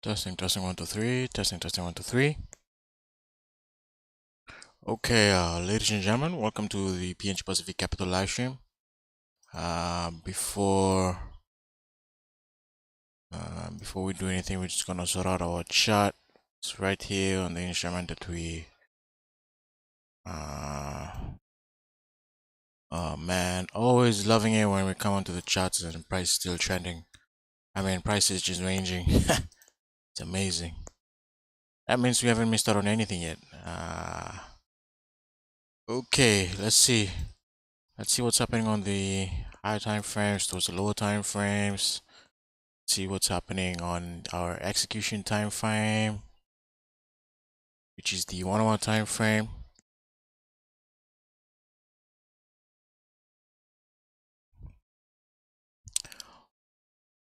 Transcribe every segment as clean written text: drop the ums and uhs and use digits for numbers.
Testing, testing, 1, 2, 3. Testing, testing, 1, 2, 3. Okay, ladies and gentlemen, welcome to the PNG Pacific Capital live stream. Before we do anything, we're just gonna sort out our chart. It's right here on the instrument that we. Oh man, always loving it when we come onto the charts and price still trending. I mean, price is just ranging. It's amazing. That means we haven't missed out on anything yet. Okay, let's see. Let's see what's happening on the higher time frames towards the lower time frames. See what's happening on our execution time frame, which is the 1 hour time frame.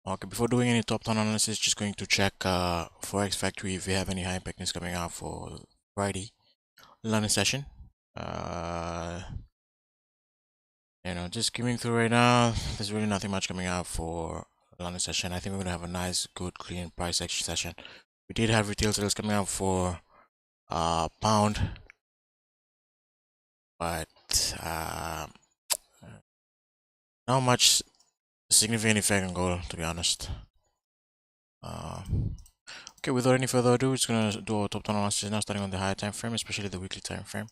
Okay, before doing any top down analysis, just going to check Forex Factory if we have any high impact news coming out for Friday London session. Just skimming through right now. There's really nothing much coming out for London session. I think we're gonna have a nice, good, clean price action session. We did have retail sales coming out for pound, but not much significant effect on gold, to be honest. Okay, without any further ado, it's gonna do our top down analysis now, starting on the higher time frame, especially the weekly time frame.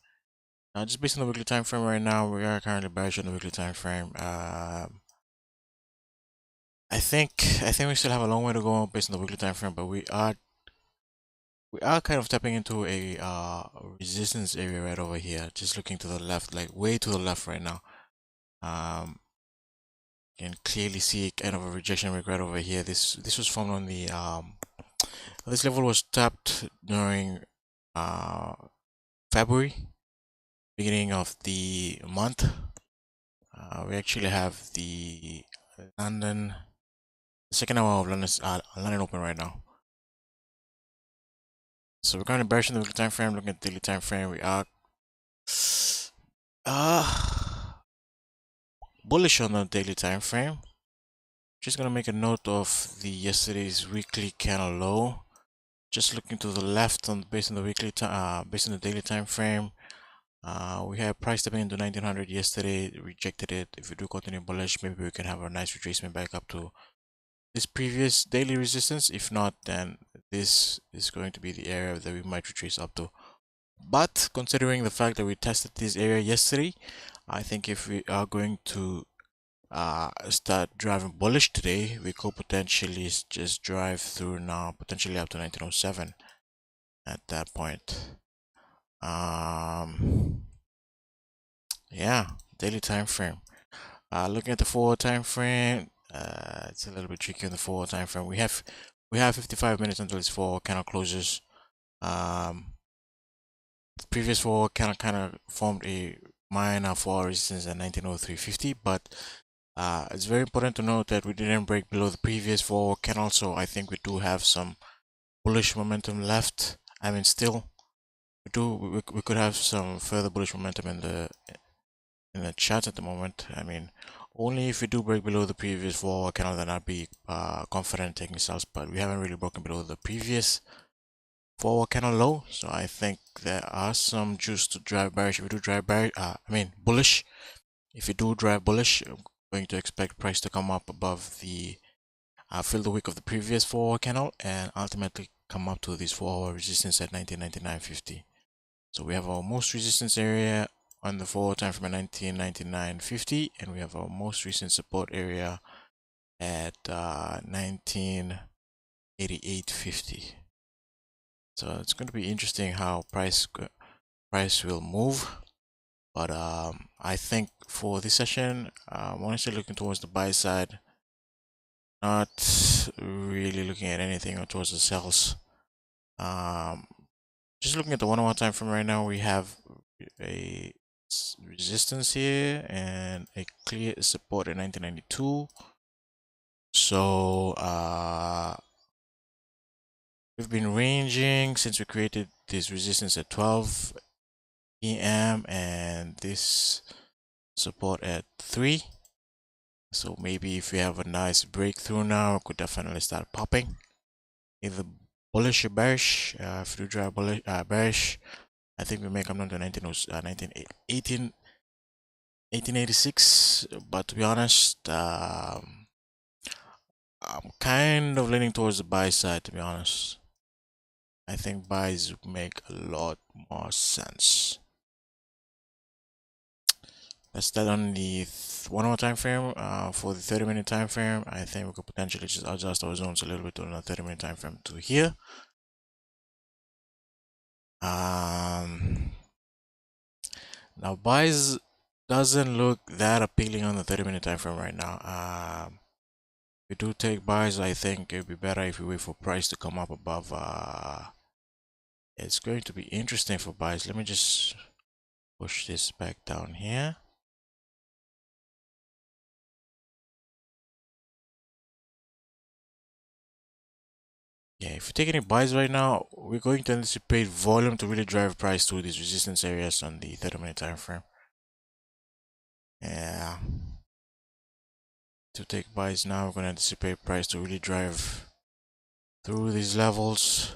Just based on the weekly time frame right now, we are currently bearish on the weekly time frame. I think we still have a long way to go based on the weekly time frame, but we are kind of tapping into a resistance area right over here. Just looking to the left, like way to the left right now. You can clearly see kind of a rejection break right over here. This was formed on the this level was tapped during February, beginning of the month. We actually have the London, the second hour of London open right now. So we're going to bearish in the weekly time frame. Looking at the daily time frame, we are bullish on the daily time frame. Just gonna make a note of the yesterday's weekly candle low. Just looking to the left on based on the weekly time, based on the daily time frame. We had price stepping into 1900 yesterday, rejected it. If we do continue bullish, maybe we can have a nice retracement back up to this previous daily resistance. If not, then this is going to be the area that we might retrace up to. But considering the fact that we tested this area yesterday, I think if we are going to start driving bullish today, we could potentially just drive through now, potentially up to 1907 at that point. Yeah, daily time frame. Looking at the 4 time frame, it's a little bit tricky on the 4 time frame. We have 55 minutes until this 4 candle closes. The previous 4 kind of formed a minor 4 resistance at 1903.50, but it's very important to note that we didn't break below the previous 4 candle, so I think we do have some bullish momentum left. I mean, still, we could have some further bullish momentum in the chart at the moment. I mean, only if we do break below the previous 4 candle, then I'd be confident taking sales. But we haven't really broken below the previous 4 candle low, so I think there are some juice to drive bearish. If we do drive bearish, bullish. If we do drive bullish, I'm going to expect price to come up above the fill the wick of the previous 4 candle and ultimately come up to this 4-hour resistance at 1999.50. So we have our most resistance area on the 4 time frame at 1999.50, and we have our most recent support area at 1988.50. So it's going to be interesting how price will move. But I think for this session, I'm honestly looking towards the buy side, not really looking at anything towards the sells. Just looking at the 1 hour time frame right now, we have a resistance here and a clear support at 1992. So we've been ranging since we created this resistance at 12 p.m. and this support at 3. So maybe if we have a nice breakthrough now, it could definitely start popping. If the bullish or bearish. If you drive bullish, bearish, I think we may come down to 1886. But to be honest, I'm kind of leaning towards the buy side, to be honest. I think buys make a lot more sense. Let's start on the 1 hour time frame. For the 30-minute time frame, I think we could potentially just adjust our zones a little bit on the 30-minute time frame to here. Now buys doesn't look that appealing on the 30-minute time frame right now. We do take buys. I think it'd be better if we wait for price to come up above. It's going to be interesting for buys. Let me just push this back down here. Yeah, if we take any buys right now, we're going to anticipate volume to really drive price to these resistance areas on the 30-minute time frame. Yeah. To take buys now, we're going to anticipate price to really drive through these levels.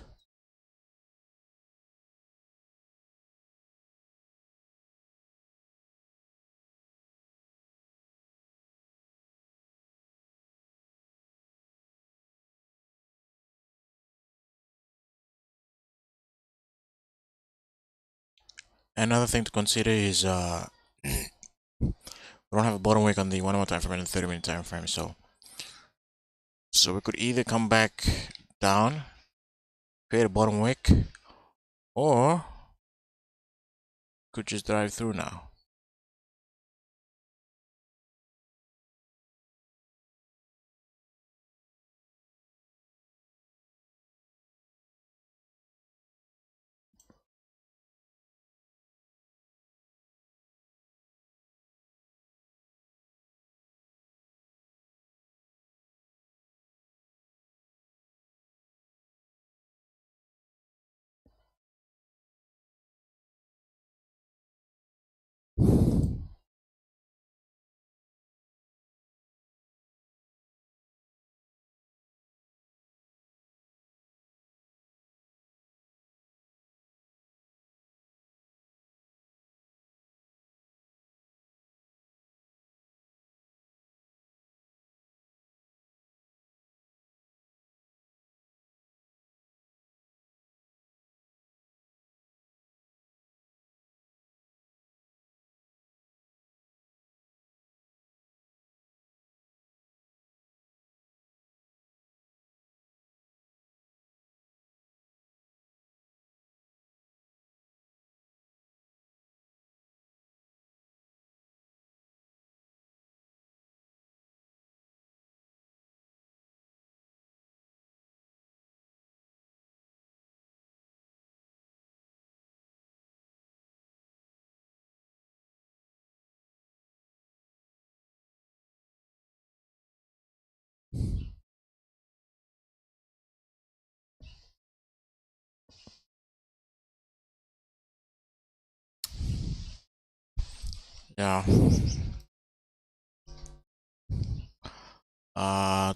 Another thing to consider is we don't have a bottom wick on the 1 hour time frame and the 30-minute time frame, so we could either come back down, create a bottom wick, or could just drive through now. Yeah.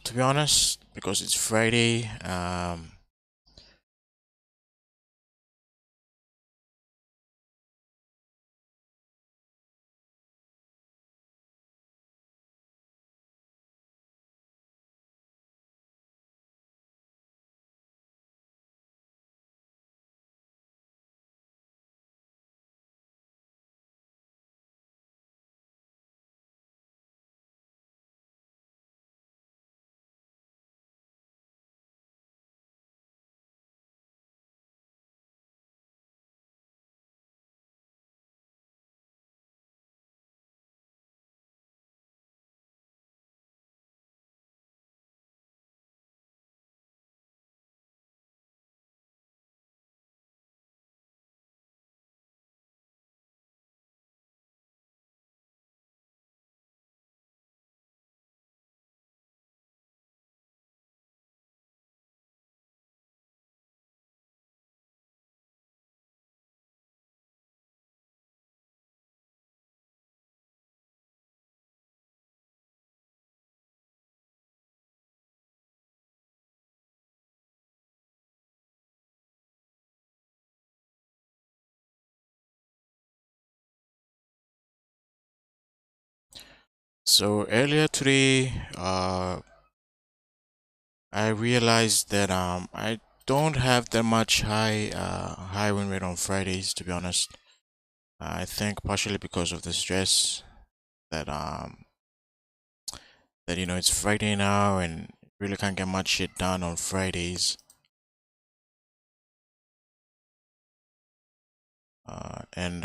To be honest, because it's Friday, So earlier today, I realized that I don't have that much high win rate on Fridays, to be honest. I think partially because of the stress that it's Friday now and really can't get much shit done on Fridays. And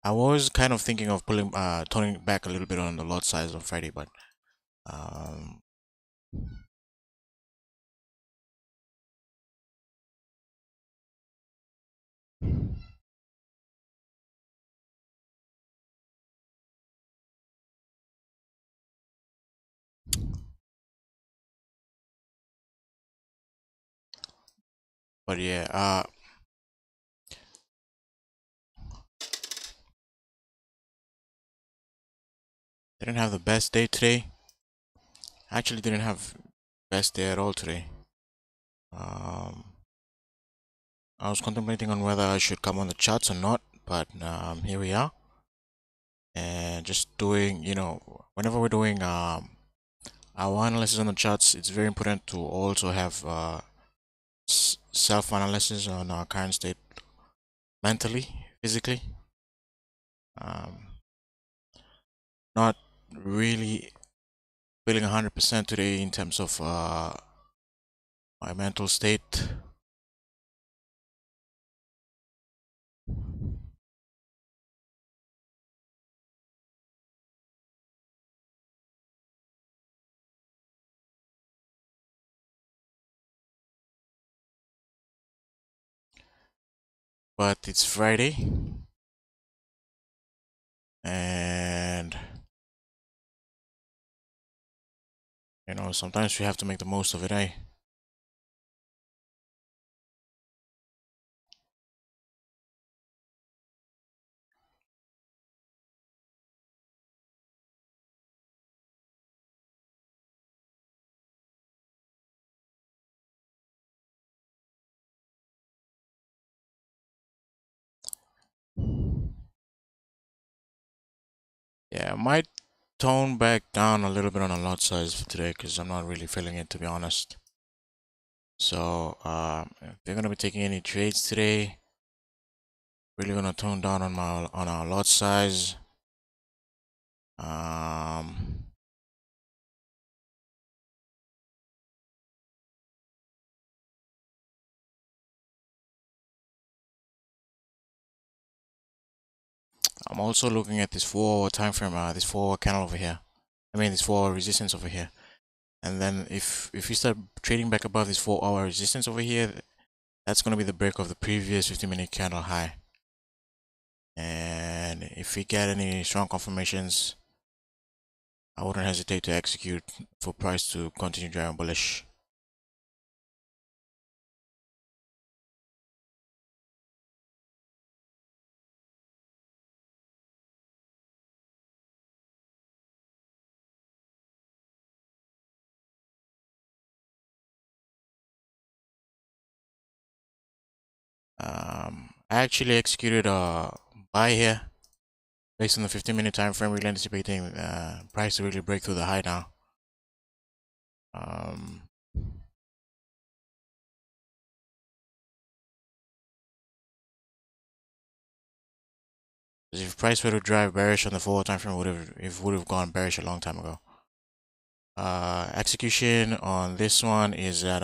I was kind of thinking of toning back a little bit on the lot size on Friday, but um, but yeah, didn't have the best day today. Actually, didn't have best day at all today. Um, I was contemplating on whether I should come on the charts or not, but here we are. And just doing, whenever we're doing our analysis on the charts, it's very important to also have self-analysis on our current state mentally, physically. Um, not really feeling 100% today in terms of my mental state. But it's Friday, and sometimes we have to make the most of it, eh? Yeah, I might tone back down a little bit on the lot size for today because I'm not really feeling it, to be honest. So, if they're gonna be taking any trades today, really gonna tone down on our lot size. Um, I'm also looking at this 4 hour time frame, this 4 hour candle over here. I mean, this 4 hour resistance over here. And then if we start trading back above this 4 hour resistance over here, that's gonna be the break of the previous 50-minute candle high. And if we get any strong confirmations, I wouldn't hesitate to execute for price to continue driving bullish. I actually executed a buy here based on the 15-minute time frame, really anticipating price to really break through the high now. Um, if price were to drive bearish on the 4 hour time frame, would have gone bearish a long time ago. Execution on this one is at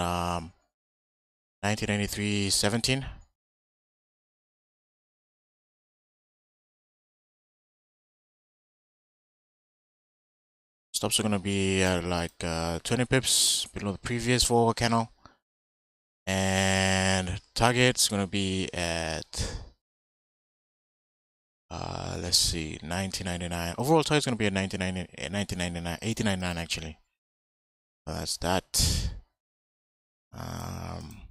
1993.17. Stops are gonna be at like 20 pips below the previous 4 hour candle, and target's gonna be at let's see, 1999. Overall target's gonna be at 1999, 1899 actually. So that's that. Um,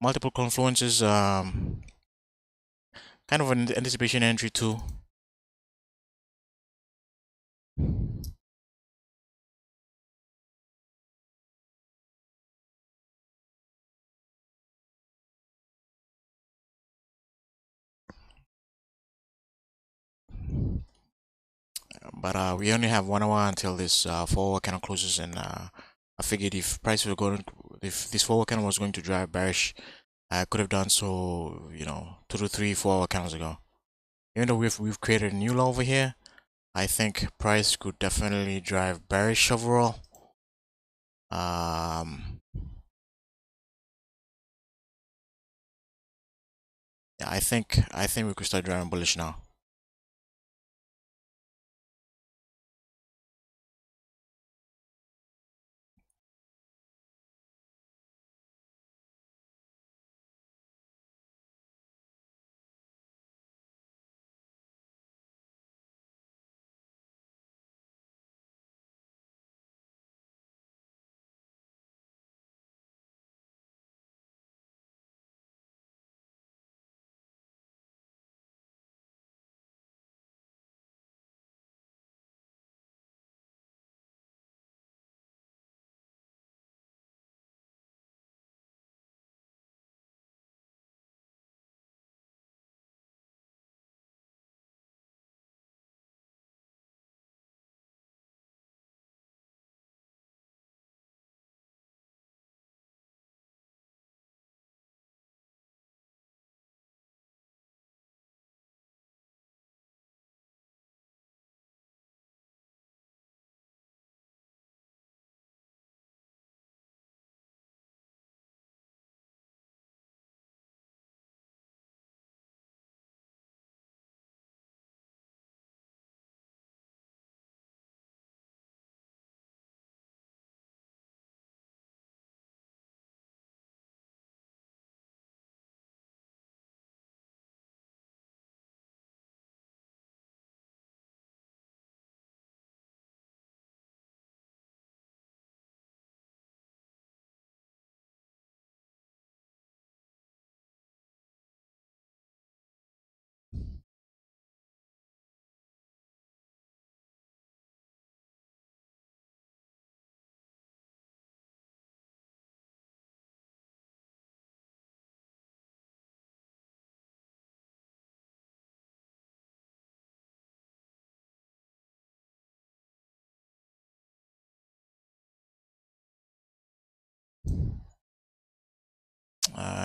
Multiple confluences. Kind of an anticipation entry too. but we only have 1 hour until this forward candle closes, and I figured if price were going, if this forward candle was going to drive bearish, I could have done so, 2 to 3, 4 hour candles ago. Even though we've created a new low over here, I think price could definitely drive bearish overall. Yeah, I think we could start driving bullish now.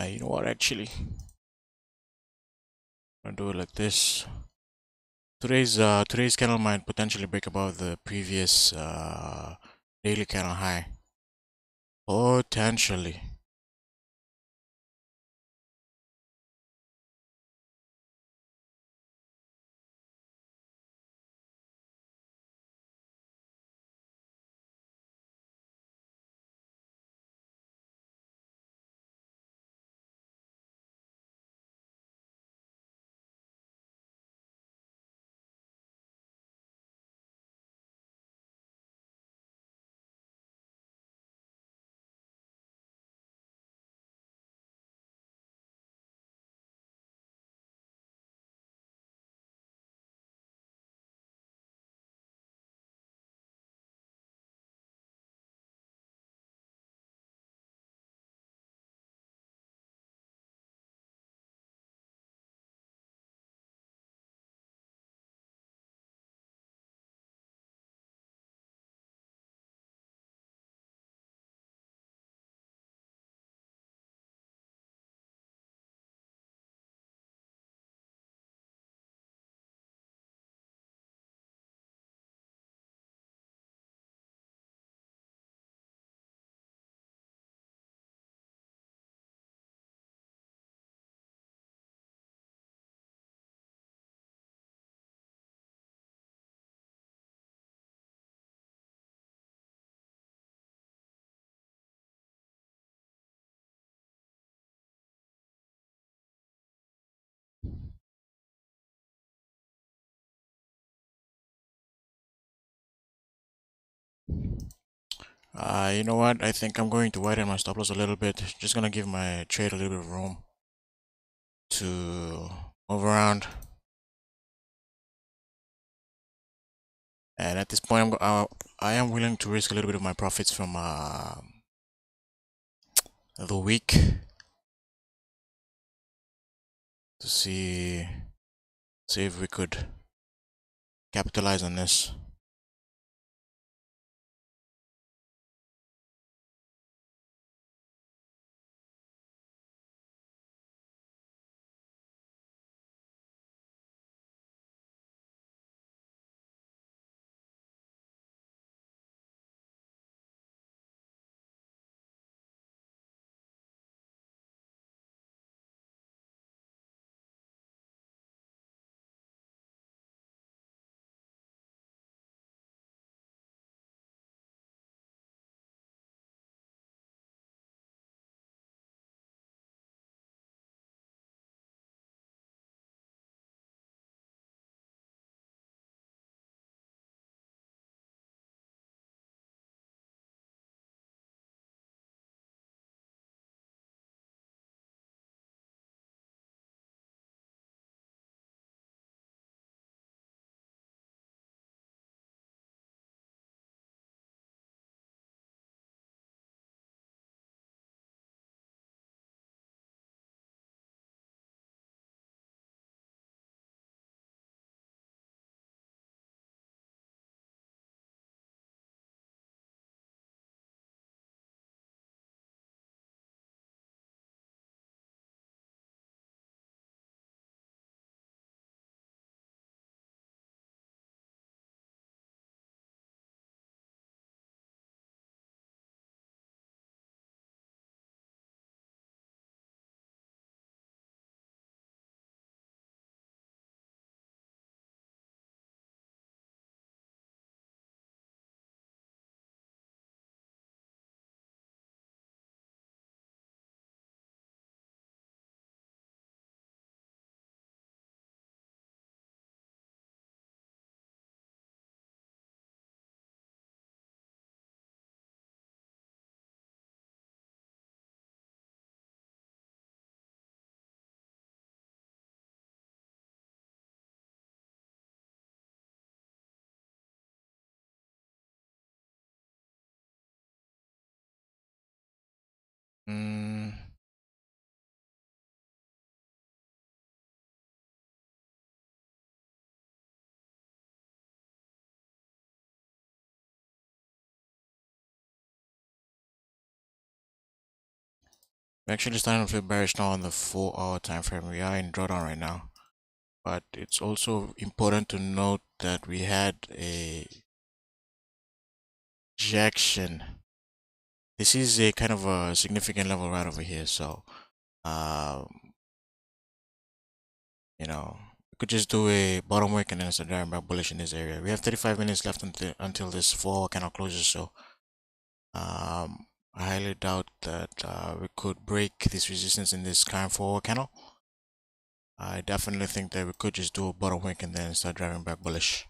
You know what? Actually, I'm gonna do it like this. Today's candle might potentially break above the previous daily candle high. Potentially. You know what? I think I'm going to widen my stop loss a little bit. Just gonna give my trade a little bit of room to move around. And at this point, I am willing to risk a little bit of my profits from the week to see if we could capitalize on this. Mm, we're actually starting to feel bearish now on the 4 hour time frame. We are in drawdown right now. But it's also important to note that we had a rejection. This is a kind of a significant level right over here. So, um, we could just do a bottom wick and then start driving back bullish in this area. We have 35 minutes left until this 4 hour candle closes. So, I highly doubt that we could break this resistance in this current 4 hour candle. I definitely think that we could just do a bottom wick and then start driving back bullish.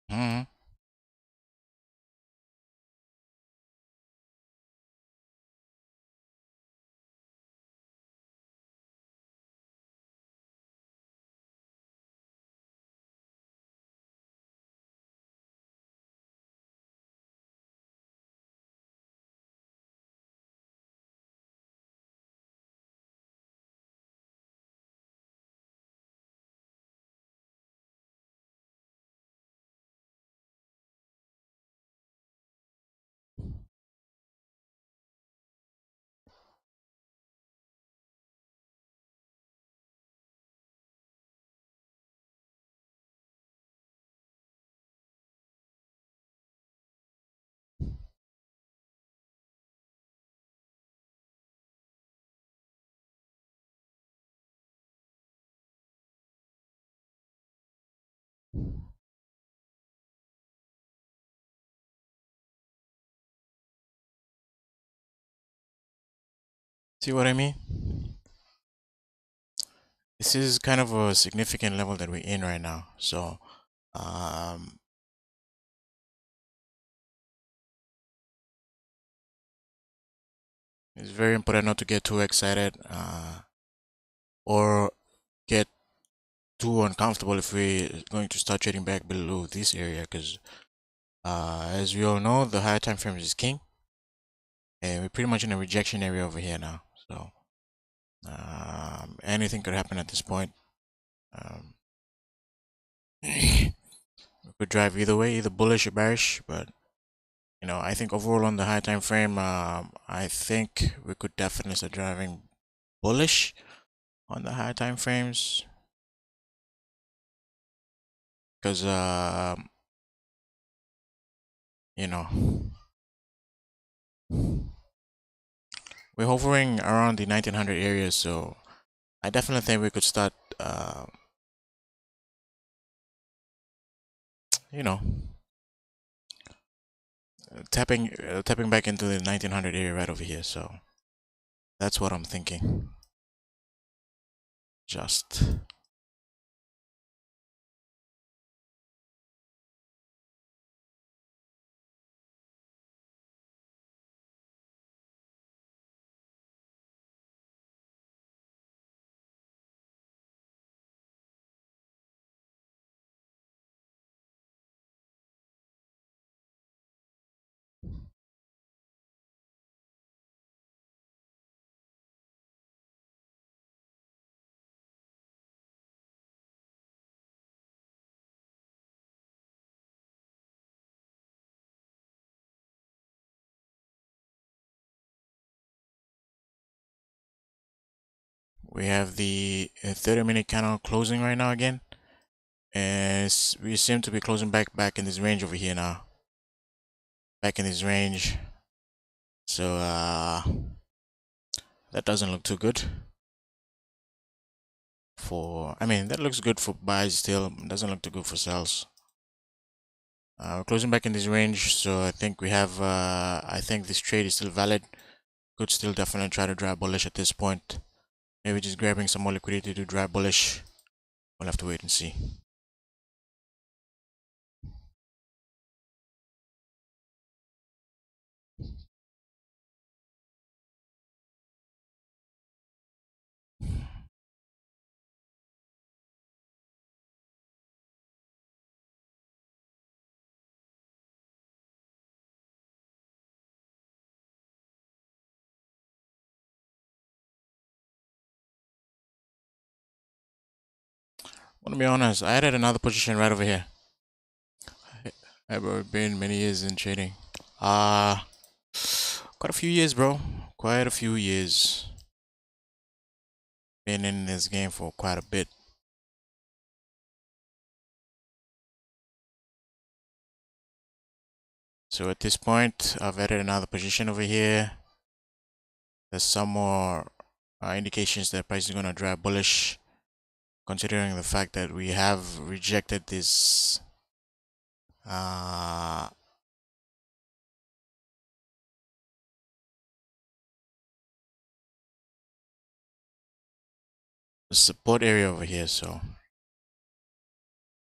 Mhm. See what I mean? This is kind of a significant level that we're in right now. So, um, it's very important not to get too excited or get too uncomfortable if we're going to start trading back below this area because, as we all know, the higher time frame is king, and we're pretty much in a rejection area over here now. So, anything could happen at this point. Um, we could drive either way, either bullish or bearish, but I think overall on the high time frame, I think we could definitely start driving bullish on the high time frames because you know we're hovering around the 1900 area, so I definitely think we could start you know tapping back into the 1900 area right over here. So that's what I'm thinking. Just We have the 30-minute candle closing right now again, and we seem to be closing back in this range over here now. Back in this range, so that doesn't look too good. I mean, that looks good for buys still. Doesn't look too good for sells. We're closing back in this range, so I think we have. I think this trade is still valid. Could still definitely try to drive bullish at this point. Maybe just grabbing some more liquidity to drive bullish. We'll have to wait and see. I want to be honest, I added another position right over here. I've been many years in trading. Quite a few years, bro. Quite a few years. Been in this game for quite a bit. So at this point, I've added another position over here. There's some more indications that price is going to drive bullish, considering the fact that we have rejected this support area over here. So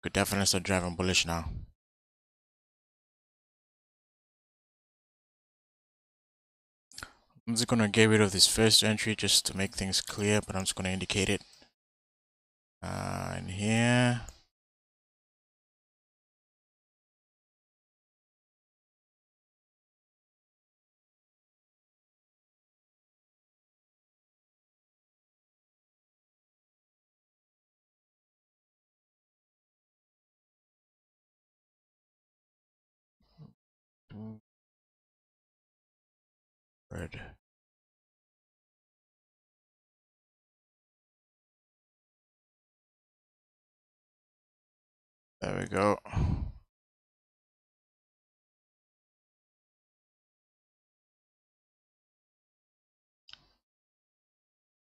could definitely start driving bullish now. I'm just gonna get rid of this first entry just to make things clear, but I'm just gonna indicate it in here. Red. There we go.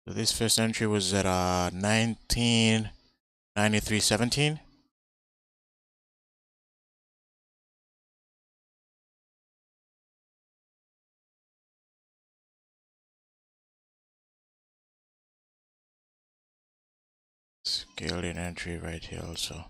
So this first entry was at 1993.17. Scaled in entry right here also.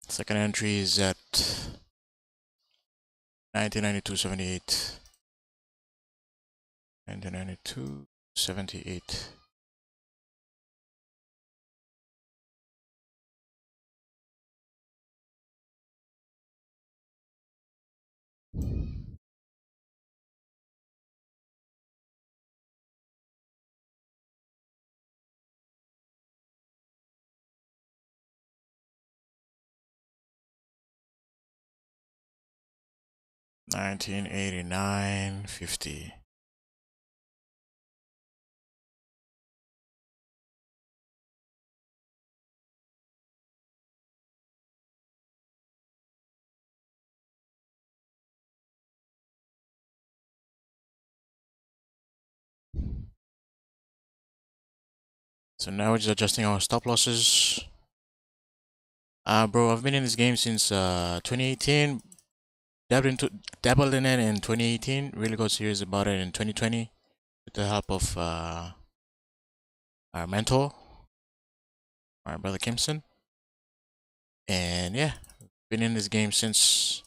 Second entry is at 1992.78. 1992.78. $19.89.50. So now we're just adjusting our stop losses. Bro, I've been in this game since 2018. Dabbled in it in 2018. Really got serious about it in 2020 with the help of our mentor, our brother Kimson. And yeah, been in this game since.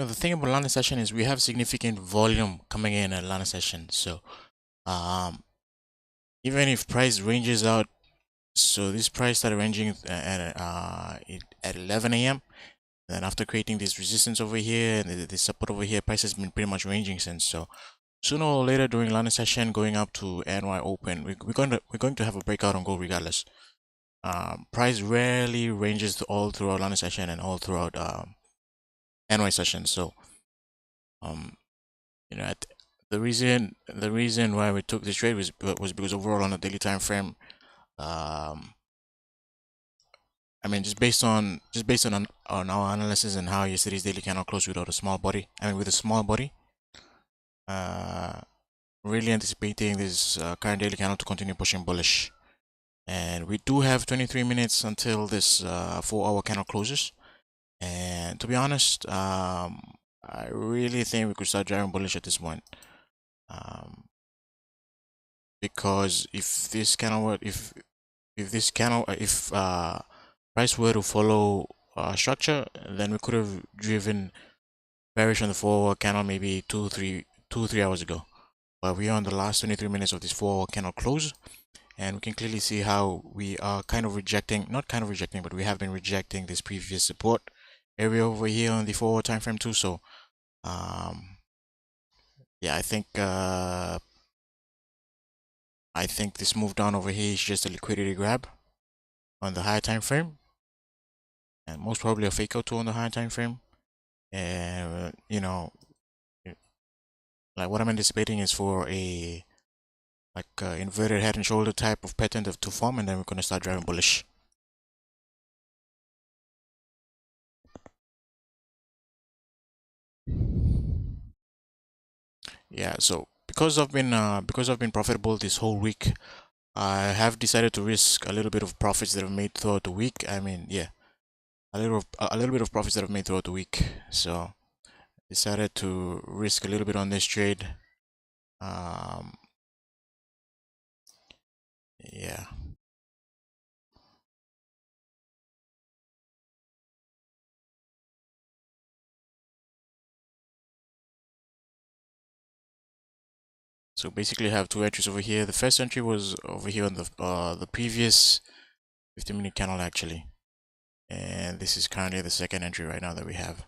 the thing about London session is we have significant volume coming in at London session. So, um, even if price ranges out, so this price started ranging at 11 a.m. Then after creating this resistance over here and the support over here, price has been pretty much ranging since. So sooner or later during London session, going up to NY Open, we're going to have a breakout on gold regardless. Price rarely ranges all throughout London session and all throughout NY session. So um, you know, the reason why we took this trade was because overall on a daily time frame, um, I mean, just based on our analysis and how yesterday's daily cannot close without a small body. I mean, with a small body, uh, really anticipating this current daily candle to continue pushing bullish. And we do have 23 minutes until this 4-hour candle closes. And to be honest, I really think we could start driving bullish at this point. Um, because if this candle, if this candle, if price were to follow structure, then we could have driven bearish on the 4-hour candle maybe 3 hours ago. But we are on the last 23 minutes of this 4-hour candle close, and we can clearly see how we are kind of rejecting, not kind of rejecting, but we have been rejecting this previous support area over here on the 4-hour time frame too. So, yeah, I think this move down over here is just a liquidity grab on the higher time frame, and most probably a fake out too on the higher time frame. And like what I'm anticipating is for a inverted head and shoulder type of pattern to form, and then we're gonna start driving bullish. Yeah, so because I've been profitable this whole week, I have decided to risk a little bit of profits that I've made throughout the week. I mean, yeah, a little bit of profits that I've made throughout the week. So decided to risk a little bit on this trade. Um, yeah. So basically, I have two entries over here. The first entry was over here on the previous 15-minute candle actually, and this is currently the second entry right now that we have.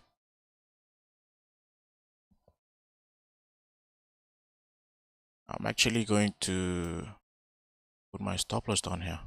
I'm actually going to put my stop loss down here.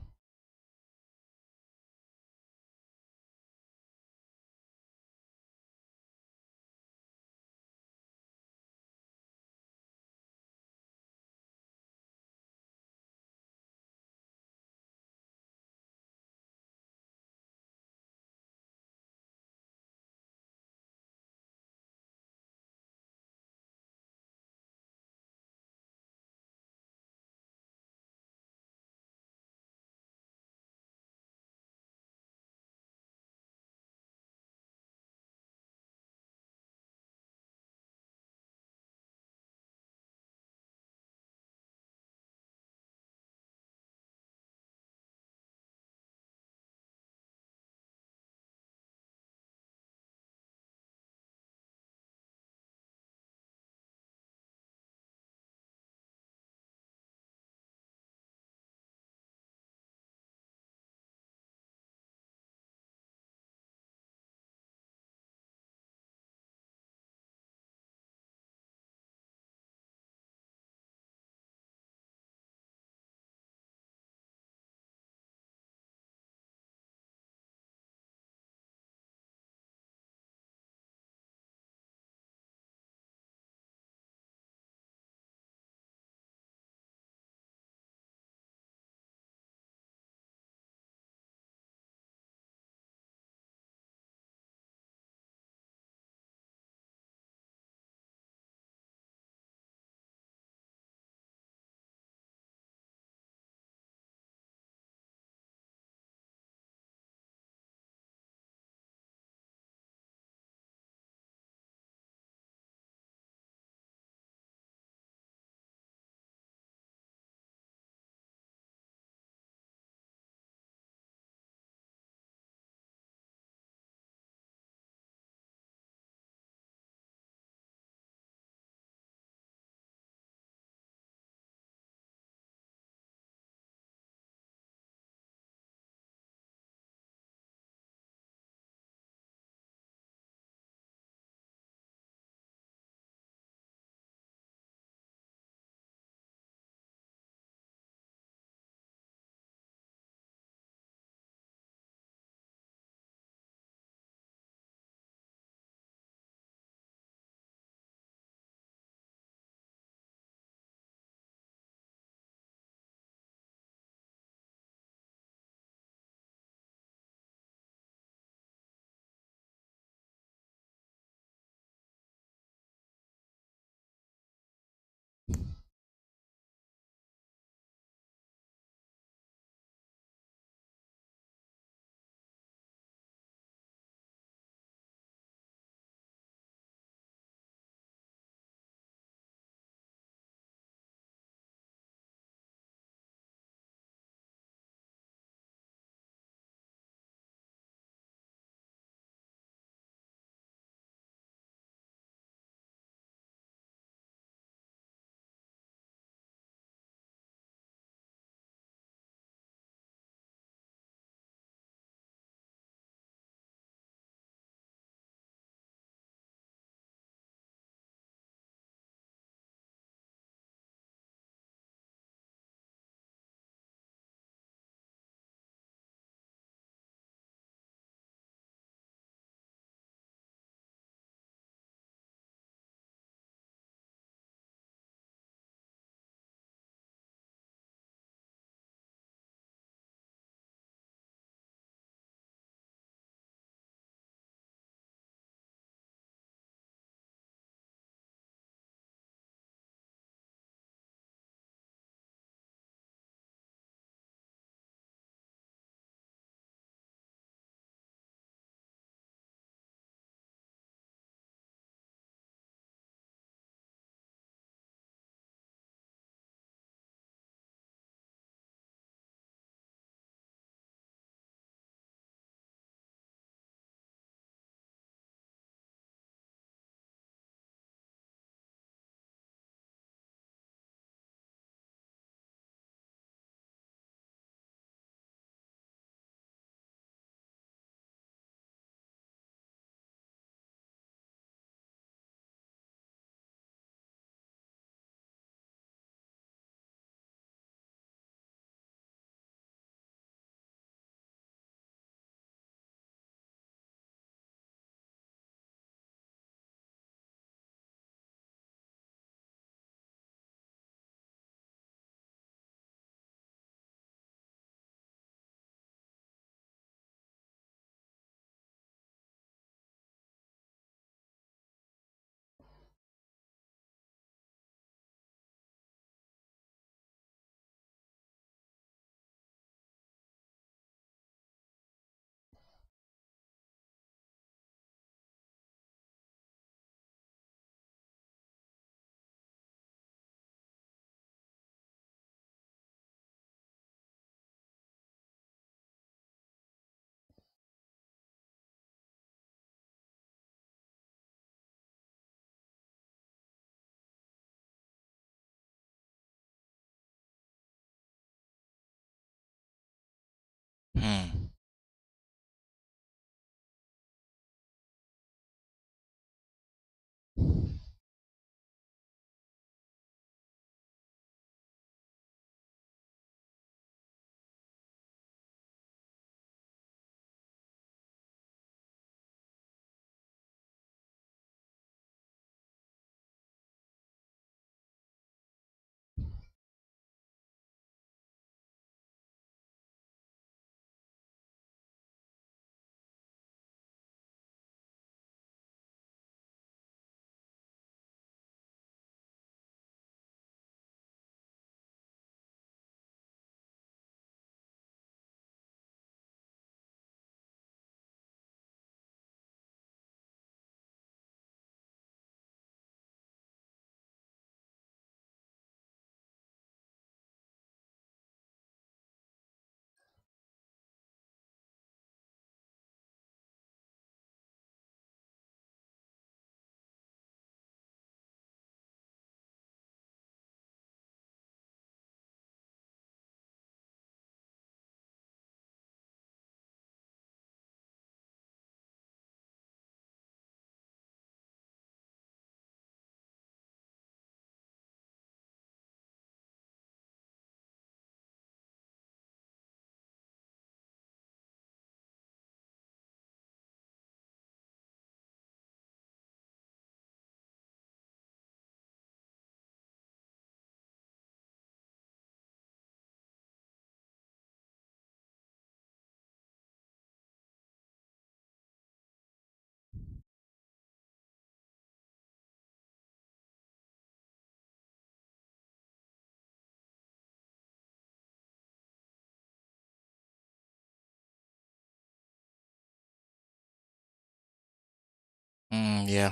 Yeah,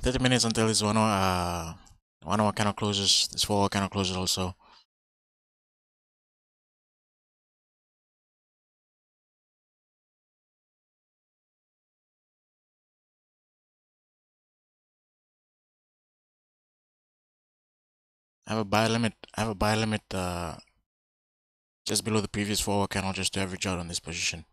30 minutes until this 1 hour. 1 hour candle closes. This 4 hour candle closes also. I have a buy limit. I have a buy limit. Just below the previous 4 hour candle, just to average out on this position.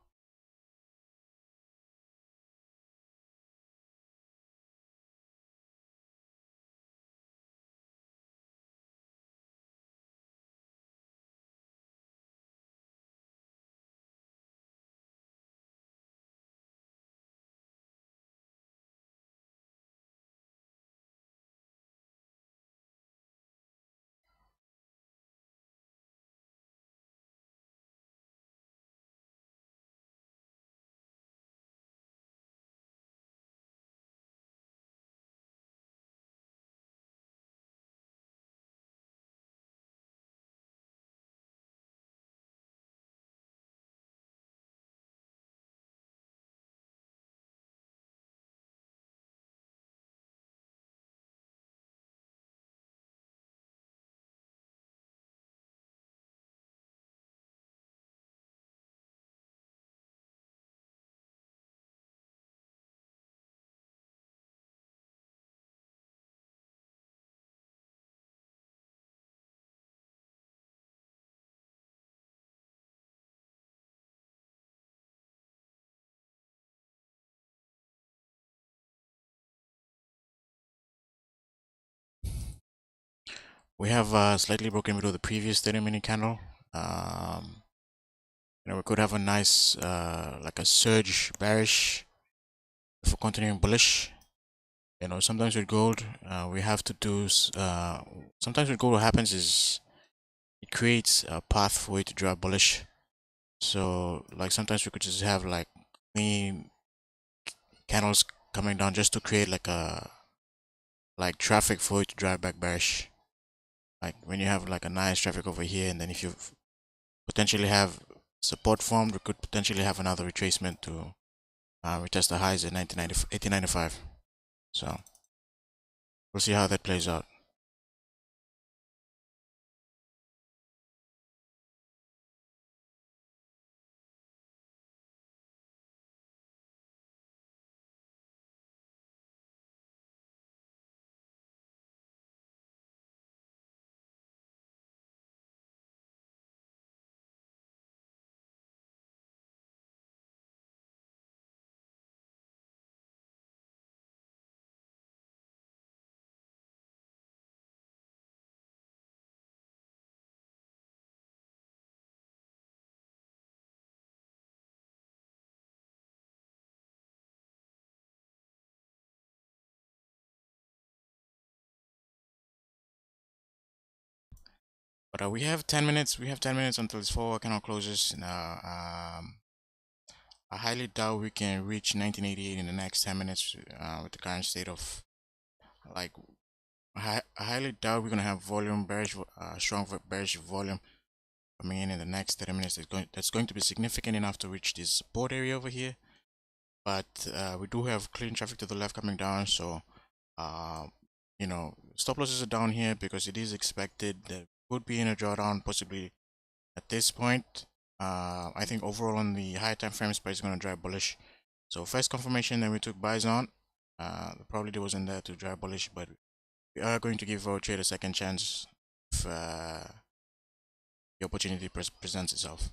We have slightly broken below the previous 30-minute candle. Um, we could have a nice, like a surge bearish for continuing bullish. Sometimes with gold, we have to do. Sometimes with gold, what happens is it creates a path for it to drive bullish. So, like sometimes we could just have like clean candles coming down just to create like traffic for it to drive back bearish. Like when you have like a nice traffic over here, and then if you potentially have support formed, we could potentially have another retracement to retest the highs at 1895. So we'll see how that plays out. But we have 10 minutes. We have 10 minutes until this 4 candle closes. Now, I highly doubt we can reach 1988 in the next 10 minutes with the current state of like. I highly doubt we're gonna have volume bearish, strong bearish volume coming in the next 30 minutes. That's going to be significant enough to reach this support area over here. But we do have clean traffic to the left coming down, so uh, stop losses are down here because it is expected that would be in a drawdown possibly at this point. I think overall on the higher time frames, price is going to drive bullish. So first confirmation, then we took buys on. The probability wasn't there to drive bullish, but we are going to give our trade a second chance if the opportunity presents itself.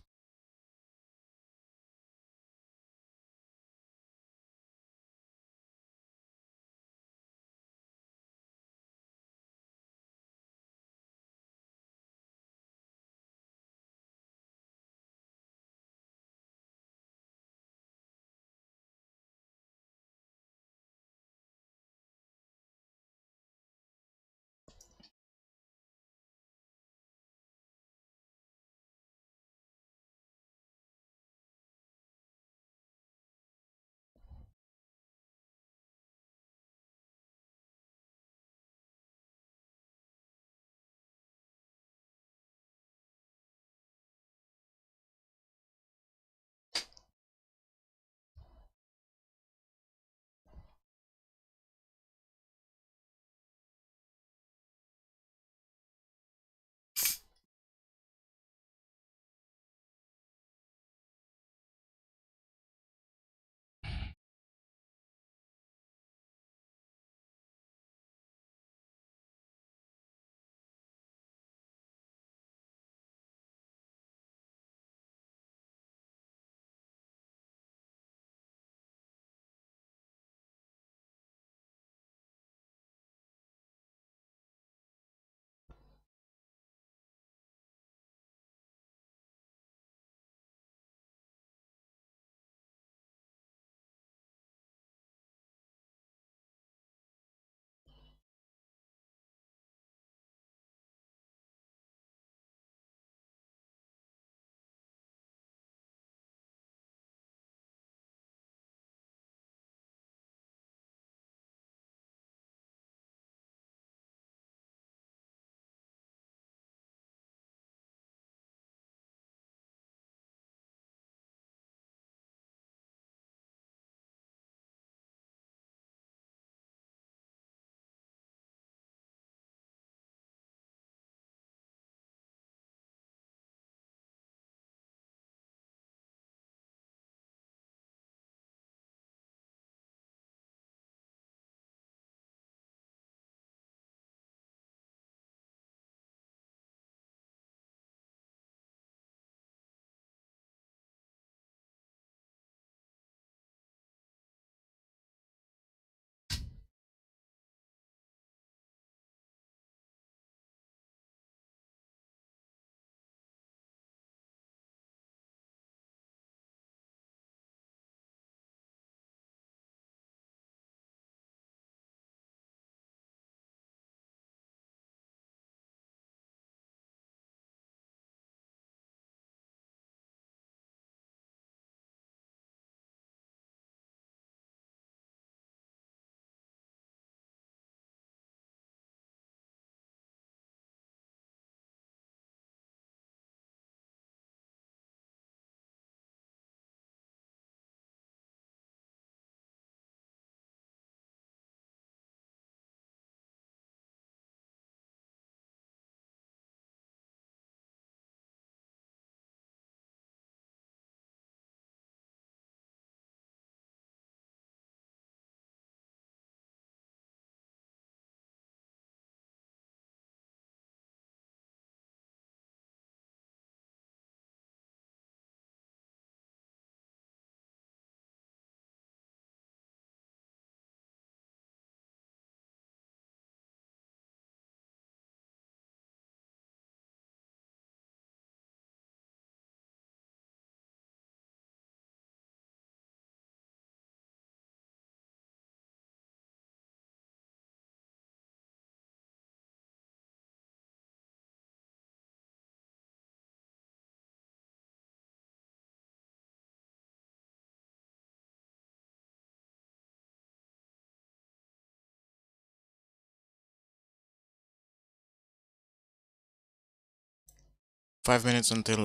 5 minutes until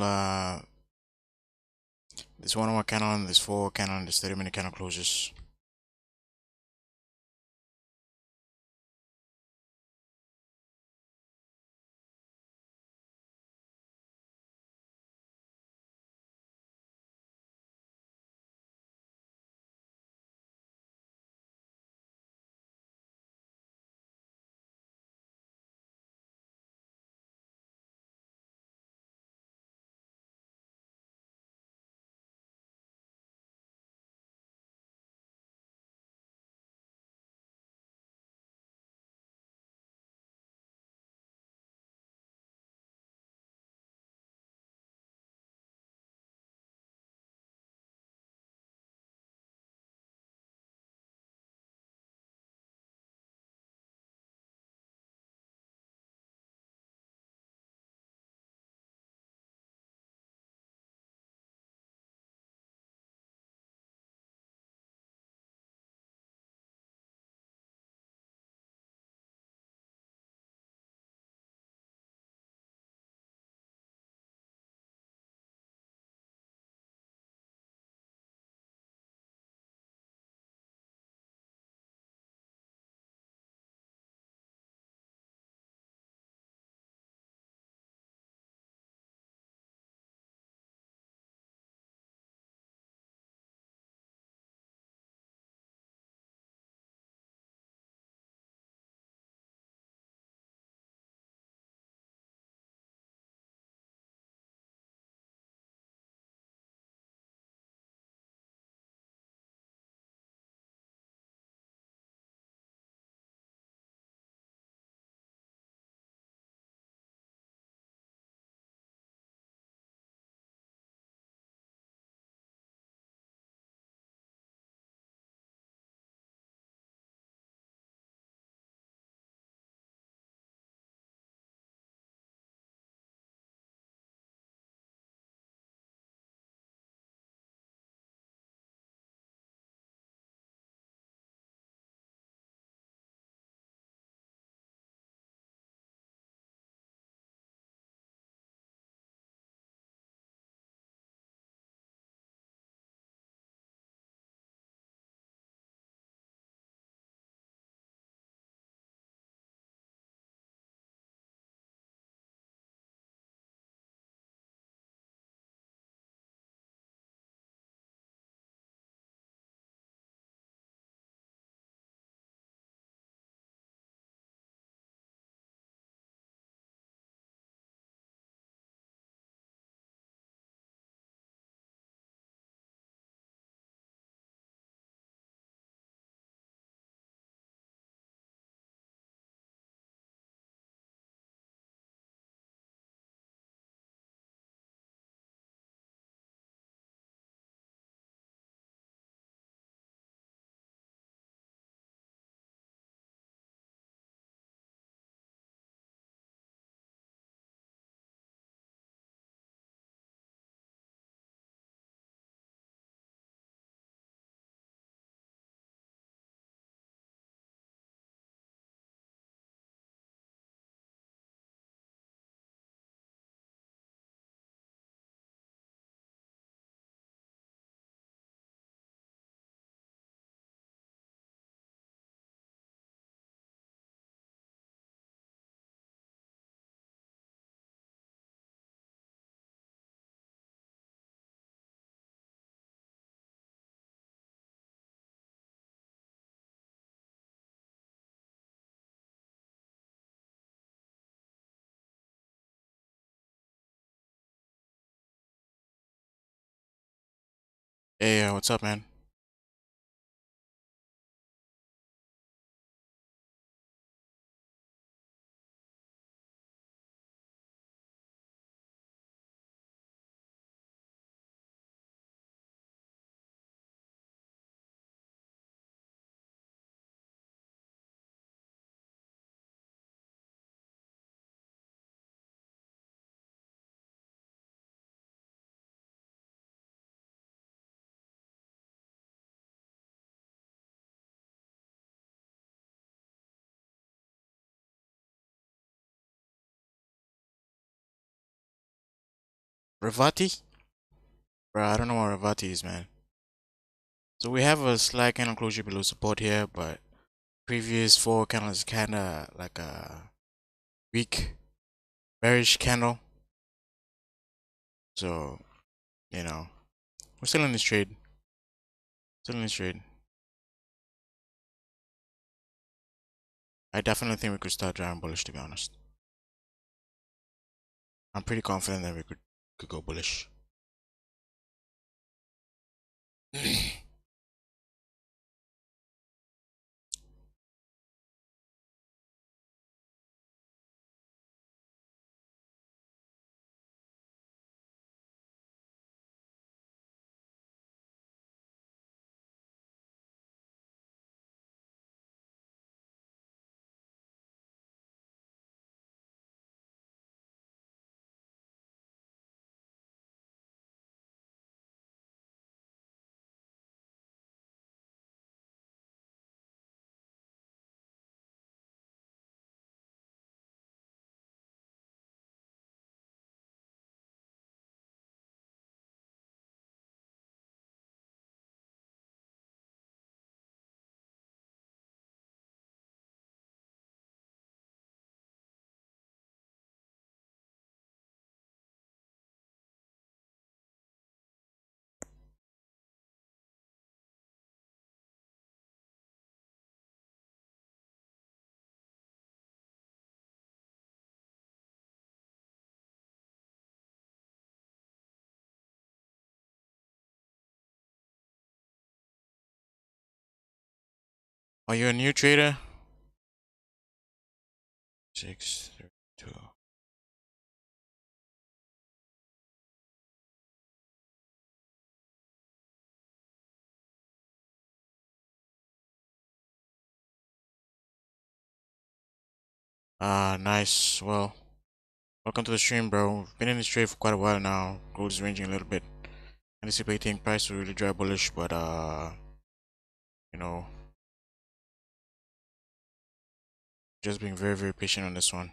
this 1 hour candle, this 4 candle, and this 30-minute candle closes. Hey, what's up, man? Ravati? Bro, I don't know what Ravati is, man. So we have a slight candle closure below support here, but previous four candles kinda like a weak bearish candle. So, you know, we're still in this trade. Still in this trade. I definitely think we could start drawing bullish, to be honest. I'm pretty confident that we could go bullish. Are you a new trader? 632. Nice. Well, welcome to the stream, bro. We've been in this trade for quite a while now. Gold is ranging a little bit. Anticipating price to really drive bullish, but you know, just being very, very patient on this one.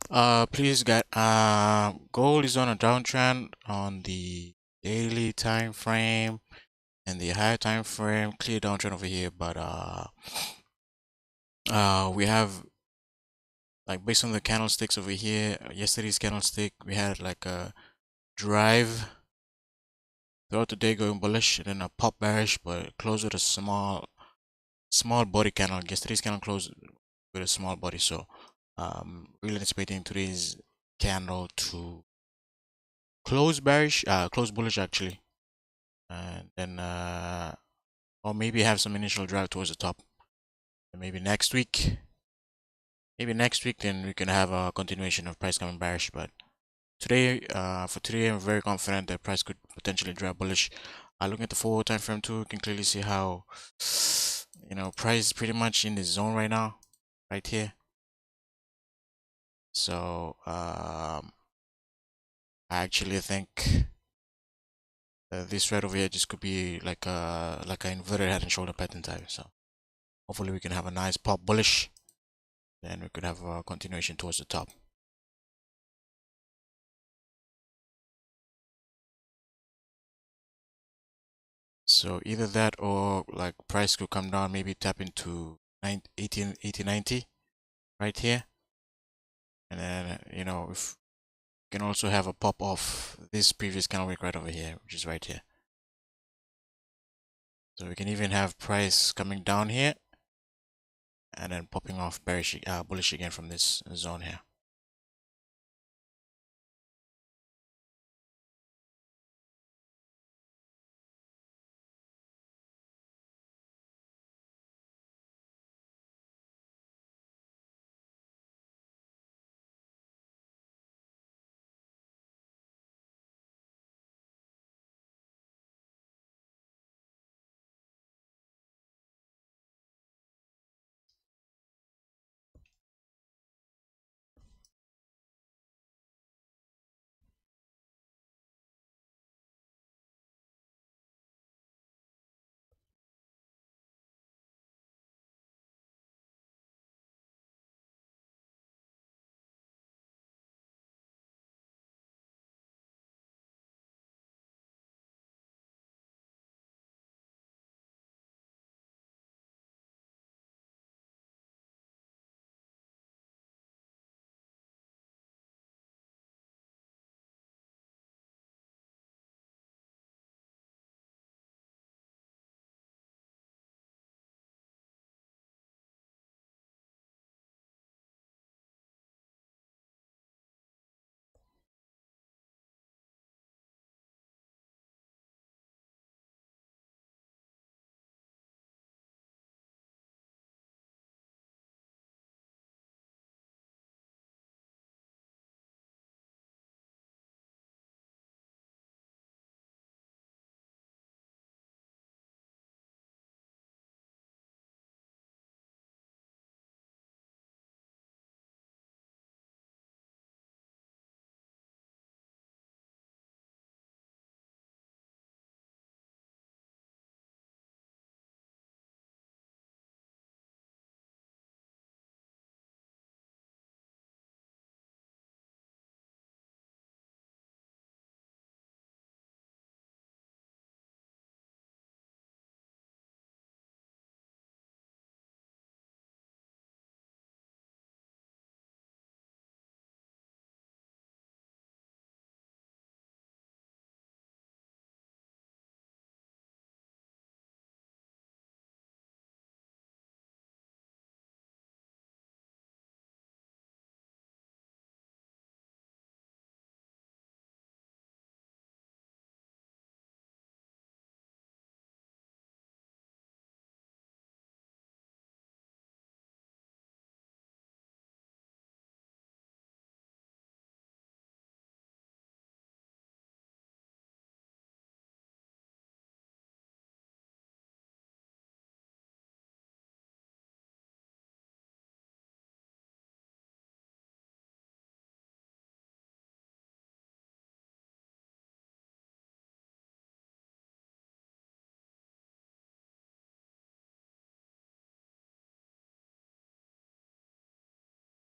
Please guys, gold is on a downtrend on the daily time frame and the higher time frame, clear downtrend over here, but we have, like, based on the candlesticks over here, yesterday's candlestick, we had like a drive throughout the day going bullish and then a pop bearish, but closed with a small body candle. Yesterday's candle closed with a small body, so really anticipating today's candle to close bearish, close bullish actually, and then or maybe have some initial drive towards the top. And maybe next week, then we can have a continuation of price coming bearish. But today, for today, I'm very confident that price could potentially drive bullish. Looking at the forward time frame too, you can clearly see how price is pretty much in the zone right now, right here. So I actually think this right over here just could be like an inverted head and shoulder pattern type. So hopefully we can have a nice pop bullish, then we could have a continuation towards the top. So either that or like price could come down, maybe tap into 1890 right here, and then if we can also have a pop off this previous candle wick right over here, which is right here. So we can even have price coming down here and then popping off bearish, bullish again from this zone here.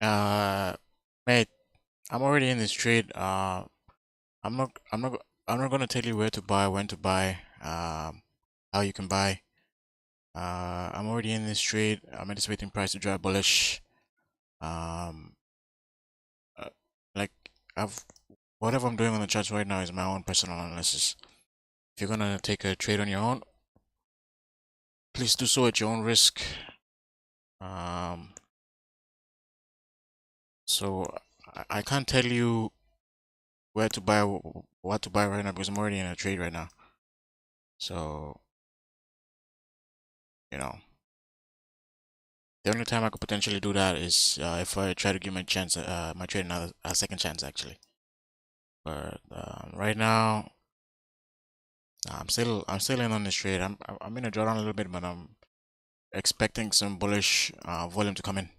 Uh, Mate, I'm already in this trade. I'm not I'm not I'm not gonna tell you where to buy, when to buy, how you can buy. I'm already in this trade. I'm anticipating price to drive bullish. Um, uh, like I've whatever I'm doing on the charts right now is my own personal analysis. If you're gonna take a trade on your own, please do so at your own risk. Um, so I can't tell you where to buy, what to buy right now because I'm already in a trade right now. So, you know, the only time I could potentially do that is if I try to give my chance, my trade another a second chance actually. But right now, I'm still in on this trade. I'm in a drawdown a little bit, but I'm expecting some bullish volume to come in.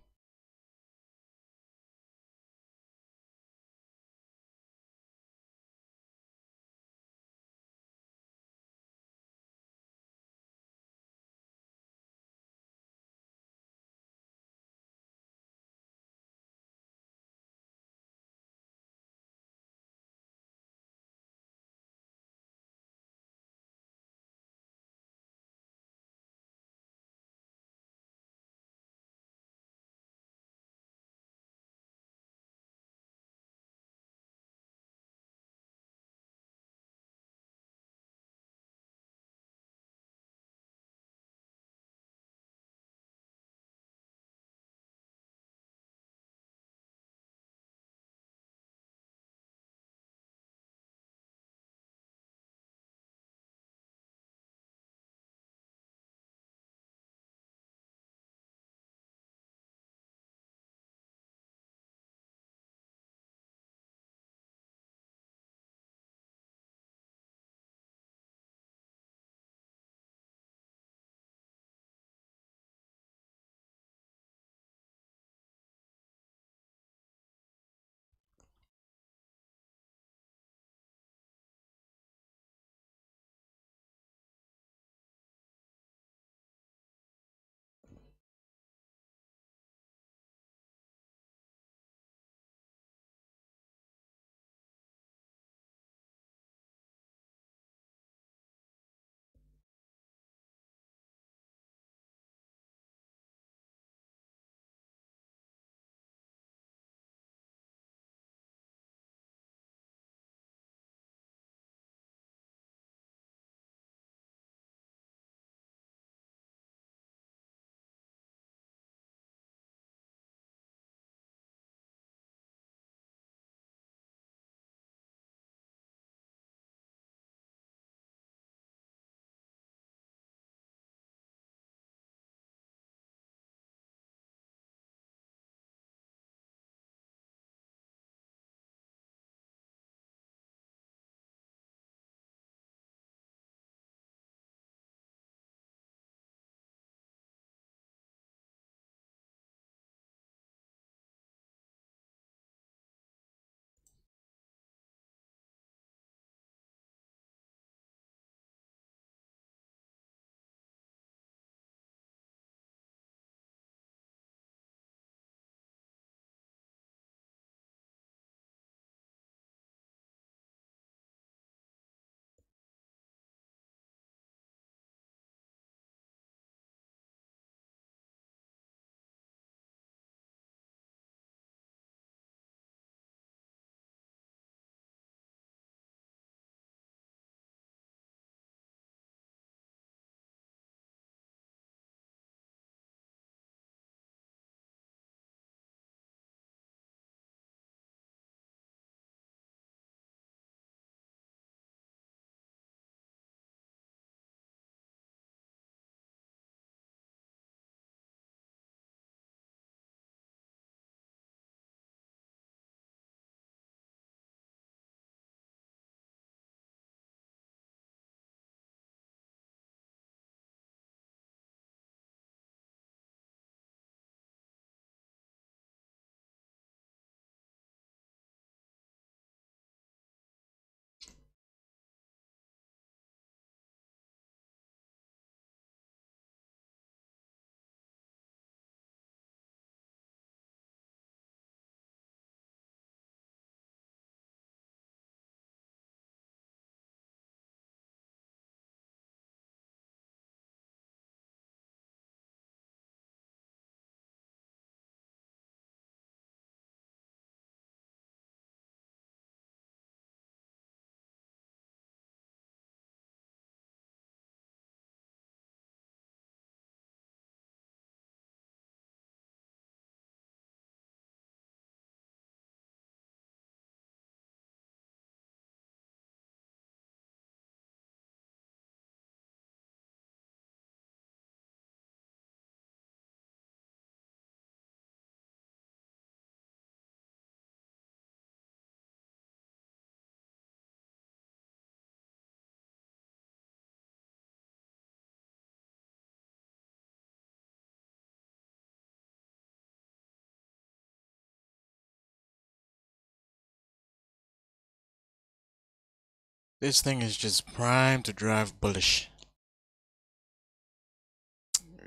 This thing is just primed to drive bullish.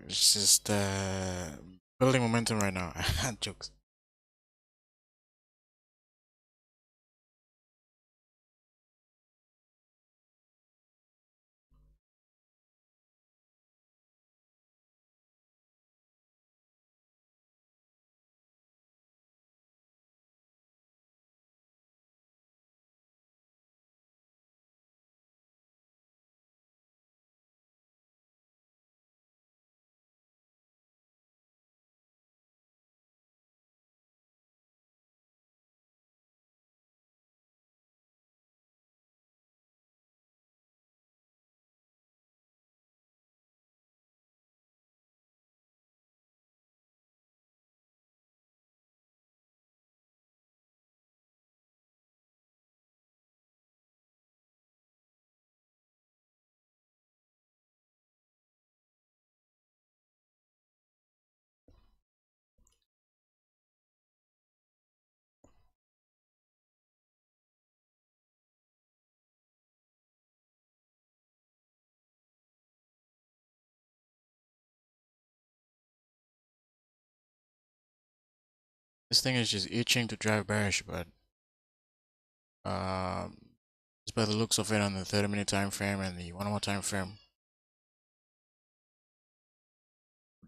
It's just building momentum right now. Jokes. This thing is just itching to drive bearish, but um, just by the looks of it on the 30-minute time frame and the 1 hour time frame,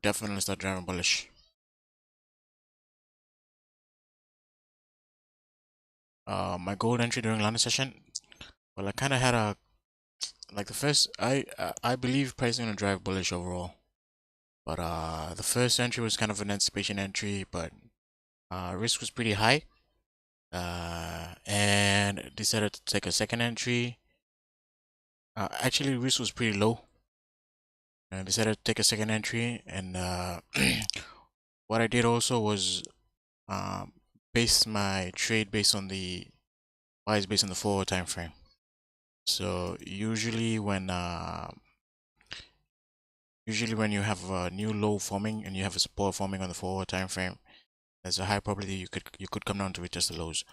definitely start driving bullish. My gold entry during London session. Well, I kind of had a like the first. I believe pricing gonna drive bullish overall, but the first entry was kind of an anticipation entry, but risk was pretty high. And decided to take a second entry. Actually, risk was pretty low. And decided to take a second entry, and what I did also was um, base my trade based on the buys based on the 4 hour time frame. So usually when you have a new low forming and you have a support forming on the 4 hour time frame, there's a high probability you could come down to retest the lows.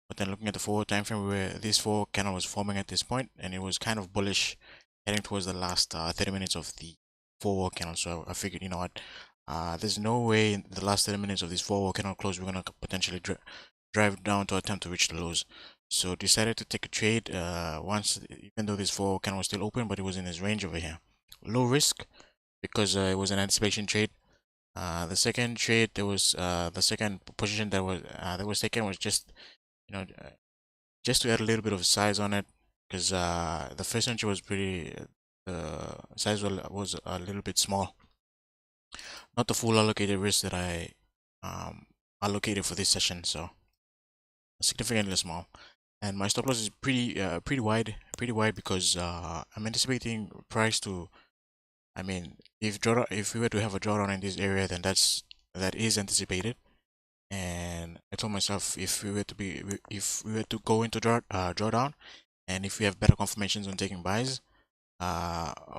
But then looking at the 4 hour time frame where this 4 candle was forming at this point, and it was kind of bullish heading towards the last 30 minutes of the 4 hour candle. So I figured, you know what, there's no way in the last 30 minutes of this 4 hour candle close we're gonna potentially drive down to attempt to reach the lows. So decided to take a trade once, even though this 4 hour candle was still open, but it was in his range over here. Low risk because it was an anticipation trade. The second trade, there was the second position that was taken was just, you know, just to add a little bit of size on it, because the first entry was pretty, the size was a little bit small, not the full allocated risk that I allocated for this session, so significantly small. And my stop loss is pretty wide because I'm anticipating price to. I mean, if we were to have a drawdown in this area, then that is anticipated. And I told myself if we were to go into drawdown, and if we have better confirmations on taking buys,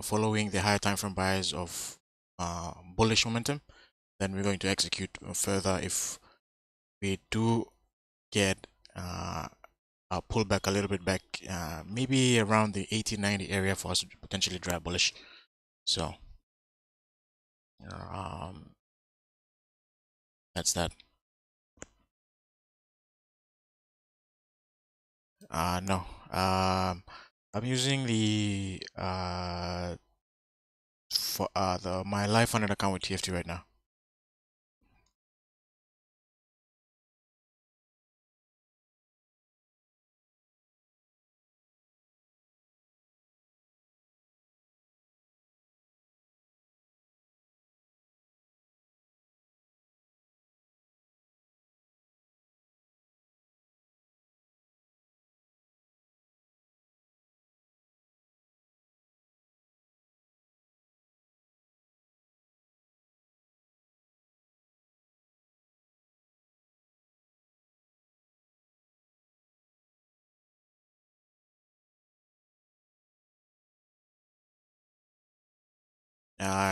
following the higher time frame buys of bullish momentum, then we're going to execute further if we do get a pullback a little bit back, maybe around the 80-90 area for us to potentially drive bullish. So um, that's that. No. I'm using the for the my live funded account with TFT right now.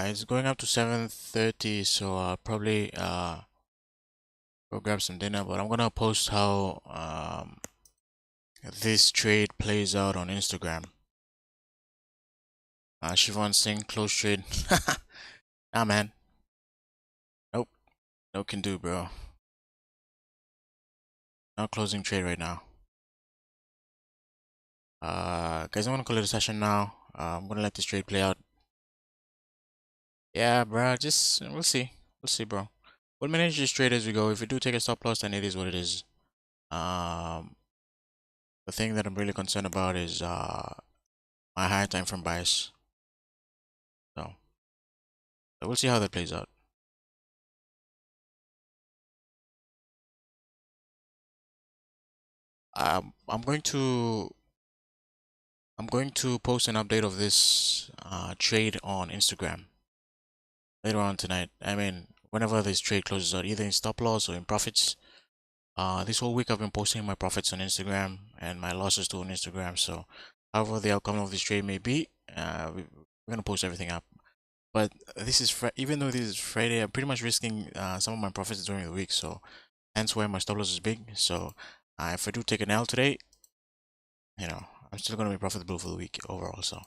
It's going up to 7:30, so I'll probably go grab some dinner. But I'm gonna post how this trade plays out on Instagram. Siobhan Singh, close trade. Nah, man. Nope. No can do, bro. Not closing trade right now. Guys, I'm gonna call it a session now. I'm gonna let this trade play out. Yeah, bro. Just we'll see. We'll see, bro. We'll manage this trade as we go. If we do take a stop loss, then it is what it is. Um, the thing that I'm really concerned about is my higher time frame bias. So we'll see how that plays out. I'm going to post an update of this trade on Instagram later on tonight. I mean, whenever this trade closes out, either in stop loss or in profits. This whole week I've been posting my profits on Instagram and my losses too on Instagram. So, however the outcome of this trade may be, we're gonna post everything up. But this is even though this is Friday, I'm pretty much risking some of my profits during the week. So, hence why my stop loss is big. So, if I do take an L today, you know, I'm still gonna be profitable for the week overall. So.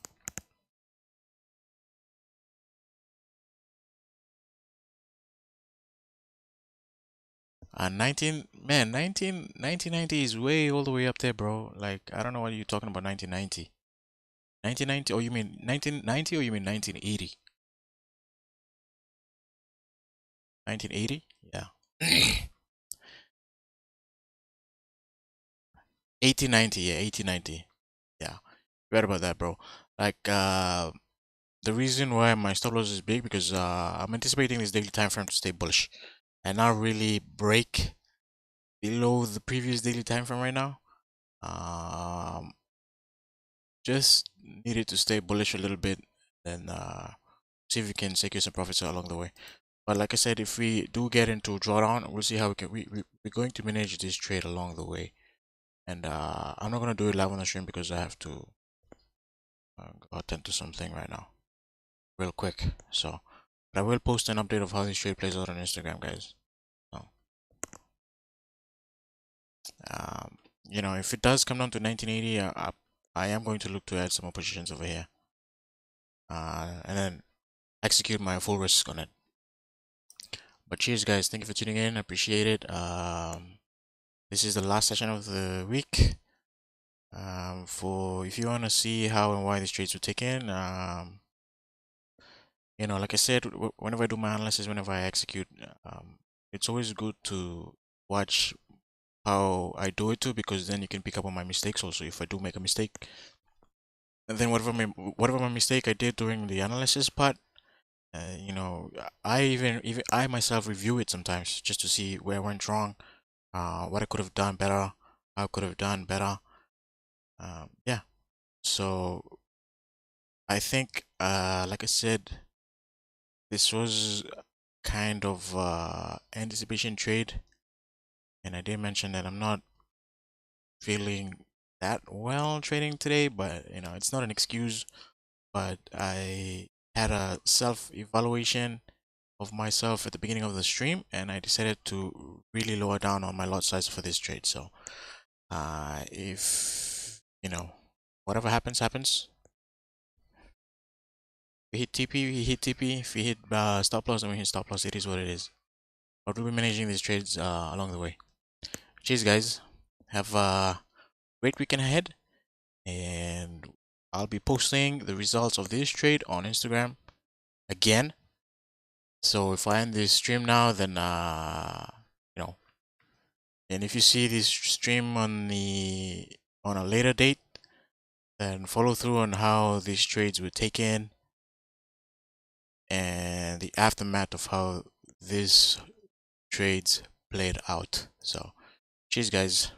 1990 is way all the way up there, bro. Like, I don't know what you're talking about 1990. 1990, oh, you mean 1990 or you mean 1980? 1980? Yeah. 1890, yeah, 1890. Yeah. Right about that, bro. Like, the reason why my stop loss is big because I'm anticipating this daily time frame to stay bullish and not really break below the previous daily time frame right now. Um, just needed to stay bullish a little bit and see if we can secure some profits along the way. But like I said, if we do get into drawdown, we'll see how we can. We're going to manage this trade along the way, and I'm not gonna do it live on the stream because I have to go attend to something right now, real quick. So, but I will post an update of how this trade plays out on Instagram, guys. So, um, if it does come down to 1980, I am going to look to add some more positions over here, and then execute my full risk on it. But cheers, guys. Thank you for tuning in. I appreciate it. This is the last session of the week. For if you want to see how and why these trades were taken, like I said, whenever I do my analysis, whenever I execute, it's always good to watch how I do it too, because then you can pick up on my mistakes also if I do make a mistake. And then whatever my mistake I did during the analysis part, I even I myself review it sometimes just to see where I went wrong, what I could have done better, how I could have done better. Yeah. So I think, like I said, this was kind of anticipation trade, and I did mention that I'm not feeling that well trading today, but it's not an excuse. But I had a self-evaluation of myself at the beginning of the stream, and I decided to really lower down on my lot size for this trade. So, if whatever happens, happens. We hit TP, we hit TP. If we hit stop loss, then we hit stop loss. It is what it is. But we'll be managing these trades along the way. Cheers, guys. Have a great weekend ahead. And I'll be posting the results of this trade on Instagram again. So if I end this stream now, then and if you see this stream on a later date, then follow through on how these trades were taken and the aftermath of how these trades played out. So cheers, guys.